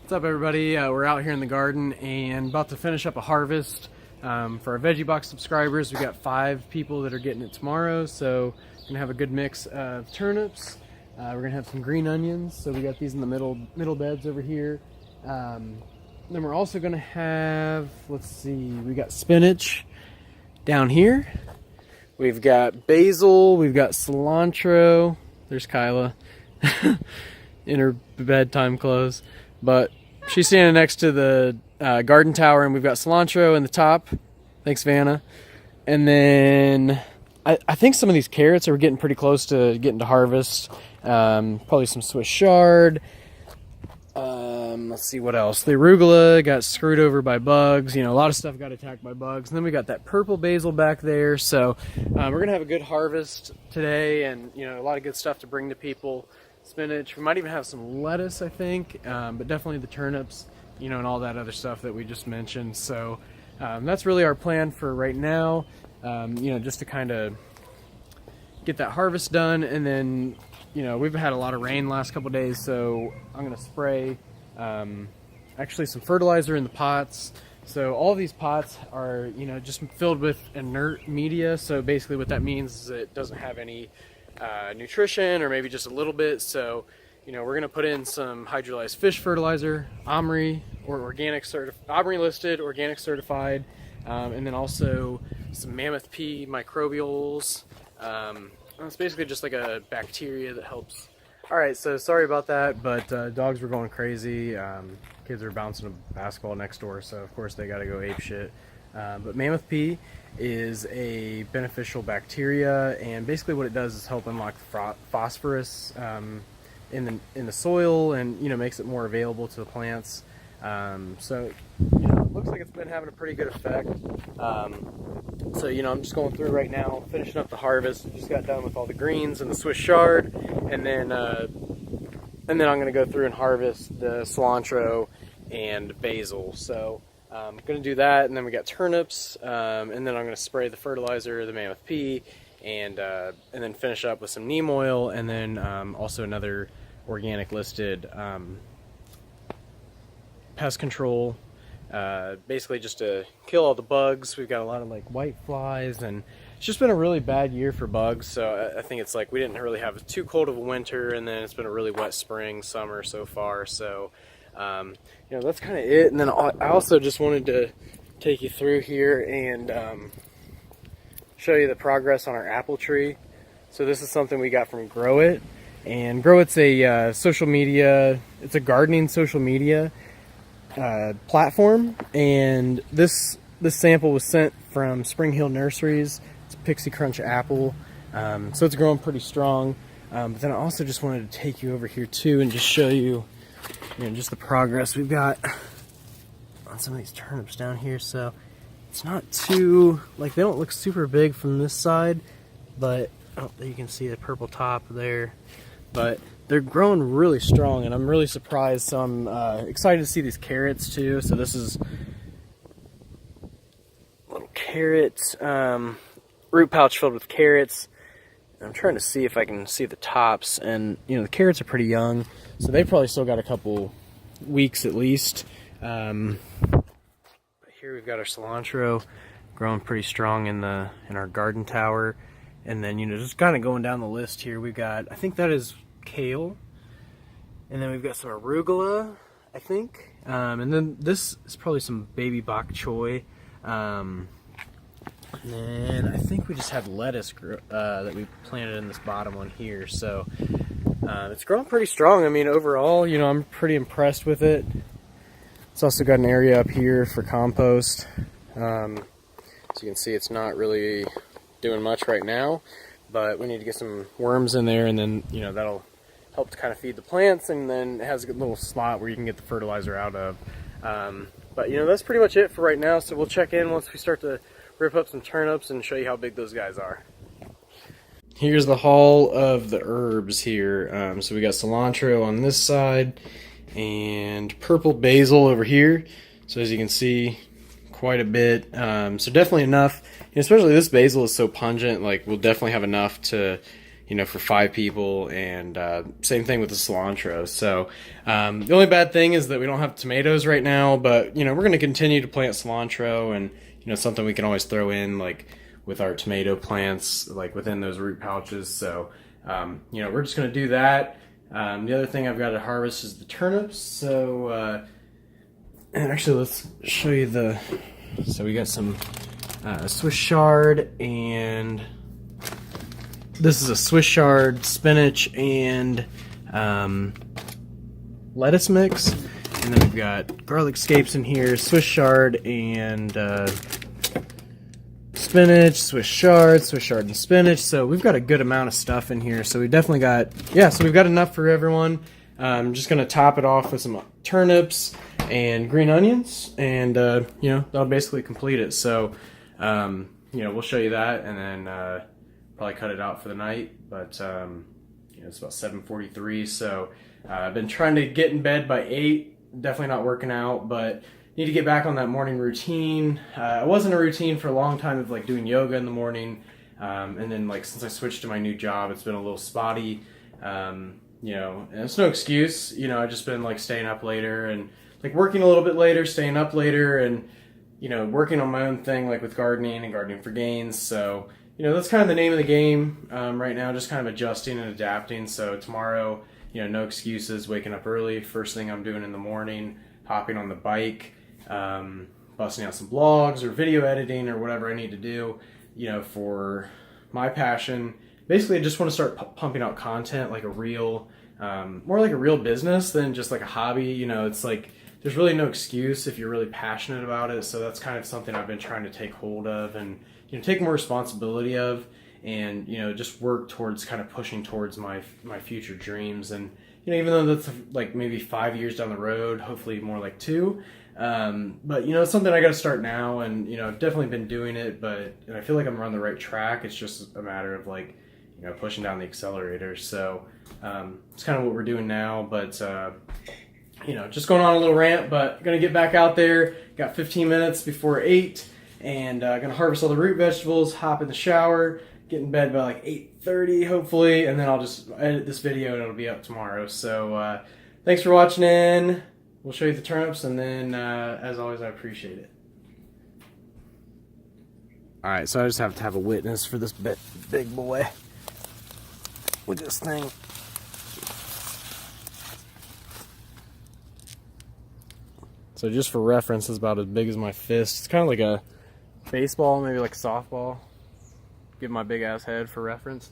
What's up, everybody? We're out here in the garden and about to finish up a harvest for our Veggie Box subscribers. We got 5 people that are getting it tomorrow, so we're gonna have a good mix of turnips. We're gonna have some green onions, so we got these in the middle beds over here. Then we're also gonna have, let's see, we got spinach down here. We've got basil. We've got cilantro. There's Kyla in her bedtime clothes. But she's standing next to the garden tower, and we've got cilantro in the top. Thanks, Vanna. And then I think some of these carrots are getting pretty close to getting to harvest. Probably some Swiss chard. Let's see what else. The arugula got screwed over by bugs. You know, a lot of stuff got attacked by bugs. And then we got that purple basil back there. So we're going to have a good harvest today, and, you know, a lot of good stuff to bring to people. Spinach. We might even have some lettuce, I think, but definitely the turnips, you know, and all that other stuff that we just mentioned. So that's really our plan for right now, you know, just to kind of get that harvest done. And then, you know, we've had a lot of rain the last couple days, so I'm going to spray actually some fertilizer in the pots. So all of these pots are, you know, just filled with inert media. So basically what that means is it doesn't have any nutrition, or maybe just a little bit. So, you know, we're going to put in some hydrolyzed fish fertilizer, OMRI or OMRI listed, organic certified, and then also some mammoth pea microbials. It's basically just like a bacteria that helps. All right, so sorry about that, but dogs were going crazy. Kids were bouncing a basketball next door, so of course they got to go ape shit. But mammoth pea is a beneficial bacteria, and basically what it does is help unlock phosphorus in the soil, and, you know, makes it more available to the plants. So, you know, it looks like it's been having a pretty good effect. So, you know, I'm just going through right now, finishing up the harvest. Just got done with all the greens and the Swiss chard, and then I'm going to go through and harvest the cilantro and basil. So I'm going to do that, and then we got turnips, and then I'm going to spray the fertilizer, the mammoth pea, and then finish up with some neem oil, and then also another organic listed pest control, basically just to kill all the bugs. We've got a lot of like white flies, and it's just been a really bad year for bugs. So I think it's like we didn't really have too cold of a winter, and then it's been a really wet spring, summer so far. So you know, that's kind of it. And then I also just wanted to take you through here and show you the progress on our apple tree. So this is something we got from Grow It, and Grow It's a social media, it's a gardening social media platform, and this sample was sent from Spring Hill Nurseries. It's a Pixie Crunch apple, so it's growing pretty strong. But then I also just wanted to take you over here too and just show you, you know, just the progress we've got on some of these turnips down here. So it's not too, like, they don't look super big from this side, but you can see the purple top there, but they're growing really strong, and I'm really surprised. So I'm excited to see these carrots too. So this is little carrot root pouch filled with carrots. I'm trying to see if I can see the tops, and, you know, the carrots are pretty young, so they probably still got a couple weeks at least. But here we've got our cilantro growing pretty strong in our garden tower. And then, you know, just kind of going down the list here, we've got, I think that is kale, and then we've got some arugula, I think, and then this is probably some baby bok choy. And then I think we just had lettuce that we planted in this bottom one here. So it's growing pretty strong. I mean, overall, you know, I'm pretty impressed with it. It's also got an area up here for compost. So you can see it's not really doing much right now, but we need to get some worms in there, and then, you know, that'll help to kind of feed the plants, and then it has a good little slot where you can get the fertilizer out of. But, you know, that's pretty much it for right now. So we'll check in once we start to rip up some turnips and show you how big those guys are. Here's the haul of the herbs here. So we got cilantro on this side and purple basil over here. So as you can see, quite a bit. So definitely enough, especially this basil is so pungent, like we'll definitely have enough to, for 5 people, and same thing with the cilantro. So the only bad thing is that we don't have tomatoes right now, but we're going to continue to plant cilantro, and something we can always throw in like with our tomato plants, like within those root pouches. So we're just going to do that. The other thing I've got to harvest is the turnips. So and actually, let's show you so we got some Swiss chard, and this is a Swiss chard, spinach, and lettuce mix. And then we've got garlic scapes in here, Swiss chard, and spinach, Swiss chard and spinach. So we've got a good amount of stuff in here. So we definitely got, so we've got enough for everyone. I'm just going to top it off with some turnips and green onions, and that'll basically complete it. So we'll show you that, and then probably cut it out for the night. But it's about 7:43, so I've been trying to get in bed by 8. Definitely not working out, but need to get back on that morning routine. I wasn't a routine for a long time of like doing yoga in the morning, and then like since I switched to my new job, it's been a little spotty. And it's no excuse. I've just been like staying up later and like working a little bit later, staying up later, and working on my own thing, like with gardening and gardening for gains. So that's kind of the name of the game right now, just kind of adjusting and adapting. So tomorrow, no excuses, waking up early. First thing I'm doing in the morning, hopping on the bike, busting out some blogs or video editing or whatever I need to do, for my passion. Basically, I just want to start pumping out content like a real, more like a real business than just like a hobby. It's like there's really no excuse if you're really passionate about it. So that's kind of something I've been trying to take hold of and take more responsibility of, and just work towards kind of pushing towards my future dreams. And even though that's like maybe 5 years down the road, hopefully more like 2. But it's something I got to start now, and I've definitely been doing it, but I feel like I'm on the right track. It's just a matter of like pushing down the accelerator. So it's kind of what we're doing now. But just going on a little rant, but gonna get back out there. Got 15 minutes before 8, and gonna harvest all the root vegetables, hop in the shower, get in bed by like 8:30 hopefully, and then I'll just edit this video and it'll be up tomorrow. So thanks for watching in. We'll show you the turnips, and then as always, I appreciate it. Alright, so I just have to have a witness for this big boy with this thing. So just for reference, it's about as big as my fist. It's kind of like a baseball, maybe like a softball. Give my big ass head for reference.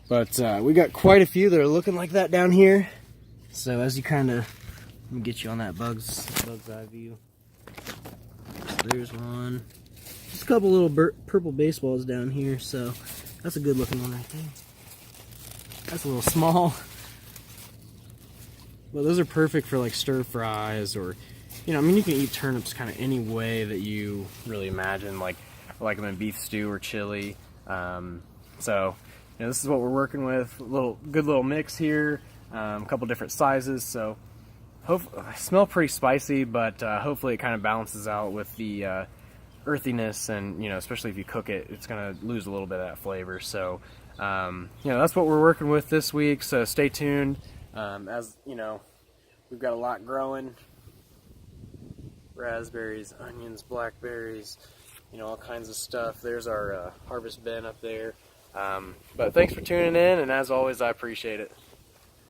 But we got quite a few that are looking like that down here. So as you kind of, let me get you on that bug's eye view. So there's one. Just a couple little purple baseballs down here. So that's a good looking one right there. That's a little small. But those are perfect for like stir fries, or you can eat turnips kind of any way that you really imagine, like them in beef stew or chili. So this is what we're working with. Good little mix here. A couple different sizes. So I smell pretty spicy, but hopefully it kind of balances out with the earthiness, and especially if you cook it, it's gonna lose a little bit of that flavor. So that's what we're working with this week. So stay tuned. As we've got a lot growing. Raspberries, onions, blackberries, all kinds of stuff. There's our harvest bin up there. But thanks for tuning in, and as always, I appreciate it.